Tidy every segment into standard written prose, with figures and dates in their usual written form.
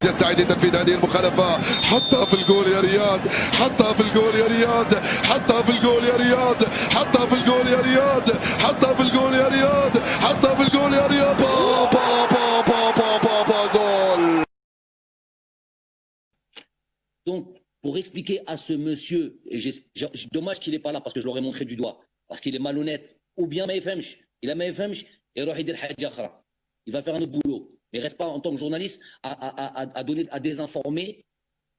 يستعد لتنفيذ هذه المخالفة. حطها في الجول يا رياض، حطها في الجول يا رياض، حطها في الجول يا رياض، حطها في الجول يا رياض، حطها في الجول يا رياض، حطها في الجول يا رياض. با با با با با با با جول. Donc, pour expliquer à ce monsieur, et dommage qu'il n'est pas là parce que je l'aurais montré du doigt, parce qu'il est malhonnête, ou bien ما يفهمش, il ما يفهمش يروح يدير حاجة أخرى. Il va faire un autre boulot. Mais reste pas en tant que journaliste à donner, à désinformer.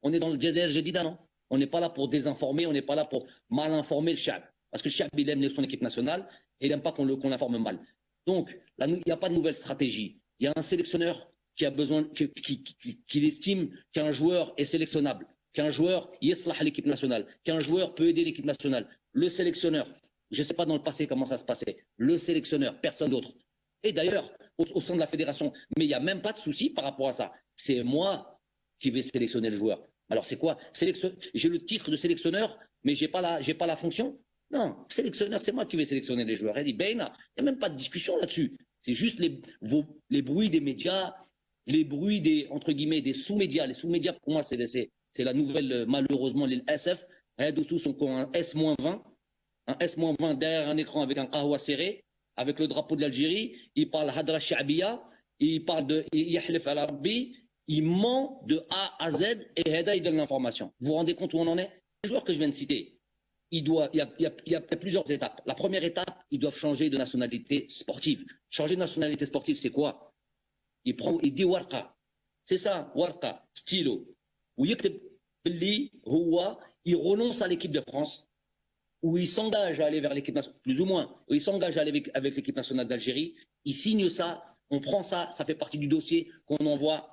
On est dans le désert jadida, non? On n'est pas là pour désinformer, on n'est pas là pour mal informer le Chab. Parce que le Chab, il aime son équipe nationale et il n'aime pas qu'on l'informe mal. Donc, il n'y a pas de nouvelle stratégie. Il y a un sélectionneur qui a besoin, qui estime qu'un joueur est sélectionnable, qu'un joueur yeslah à l'équipe nationale, qu'un joueur peut aider l'équipe nationale. Le sélectionneur, je ne sais pas dans le passé comment ça se passait, le sélectionneur, personne d'autre. Et d'ailleurs, au sein de la fédération, mais il n'y a même pas de souci par rapport à ça. C'est moi qui vais sélectionner le joueur. Alors c'est quoi? J'ai le titre de sélectionneur, mais j'ai pas la fonction? Non, sélectionneur, c'est moi qui vais sélectionner les joueurs. Il dit, ben, il n'y a même pas de discussion là-dessus. C'est juste les bruits des médias, les bruits des, entre guillemets, des sous-médias. Les sous-médias, pour moi, c'est la nouvelle, malheureusement, les SF. Tous sont un S-20, un S-20 derrière un écran avec un kahwa serré, avec le drapeau de l'Algérie. Il parle Hadra Sha'biya, il parle de Yahlif al-Arabi. Il ment de A à Z et Heda, il donne l'information. Vous vous rendez compte où on en est? Les joueurs que je viens de citer, il y a plusieurs étapes. La première étape, ils doivent changer de nationalité sportive. Changer de nationalité sportive, c'est quoi? Il dit Warqa. C'est ça, Warqa, stylo. Ou il renonce à l'équipe de France, où il s'engage à aller vers l'équipe nationale, plus ou moins, où il s'engage à aller avec l'équipe nationale d'Algérie. Il signe ça, on prend ça, ça fait partie du dossier qu'on envoie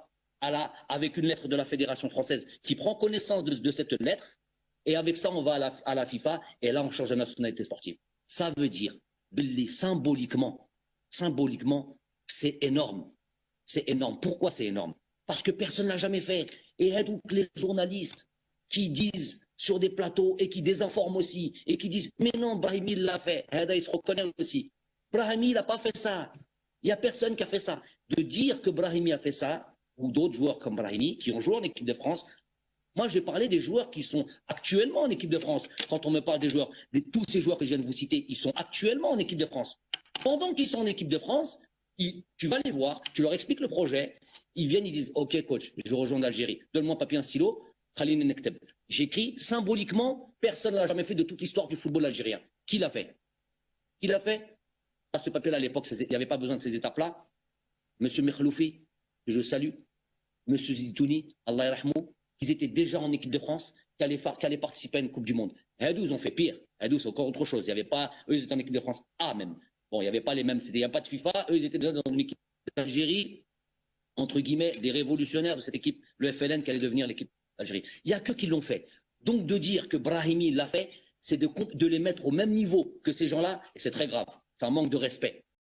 avec une lettre de la Fédération française qui prend connaissance de cette lettre, et avec ça, on va à la FIFA, et là, on change de nationalité sportive. Ça veut dire, symboliquement, c'est énorme. C'est énorme. Pourquoi c'est énorme? Parce que personne ne l'a jamais fait. Et donc, les journalistes qui disent sur des plateaux et qui désinforment aussi, et qui disent, mais non, Brahimi l'a fait. Il se reconnaît aussi. Brahimi n'a pas fait ça. Il n'y a personne qui a fait ça. De dire que Brahimi a fait ça, ou d'autres joueurs comme Brahimi, qui ont joué en équipe de France. Moi, je vais parler des joueurs qui sont actuellement en équipe de France. Quand on me parle des joueurs, tous ces joueurs que je viens de vous citer, ils sont actuellement en équipe de France. Pendant qu'ils sont en équipe de France, tu vas les voir, tu leur expliques le projet, ils viennent, ils disent « Ok, coach, je rejoins l'Algérie, donne-moi un papier, un stylo, Khalil Nekteb. » J'écris symboliquement, personne ne l'a jamais fait de toute l'histoire du football algérien. Qui l'a fait? Qui l'a fait? Ce papier-là, à l'époque, il n'y avait pas besoin de ces étapes-là. Monsieur Mekhloufi, que je salue, M. Zitouni, Allah yarhamou, ils étaient déjà en équipe de France, qui allaient participer à une Coupe du Monde. Hadou, ils ont fait pire. Hadou, c'est encore autre chose. Il y avait pas, eux, ils étaient en équipe de France A même. Bon, il n'y avait pas les mêmes, il n'y a pas de FIFA, eux, ils étaient déjà dans une équipe d'Algérie, entre guillemets, des révolutionnaires de cette équipe, le FLN qui allait devenir l'équipe d'Algérie. Il n'y a que qui l'ont fait. Donc, de dire que Brahimi l'a fait, c'est de les mettre au même niveau que ces gens-là, et c'est très grave. C'est un manque de respect.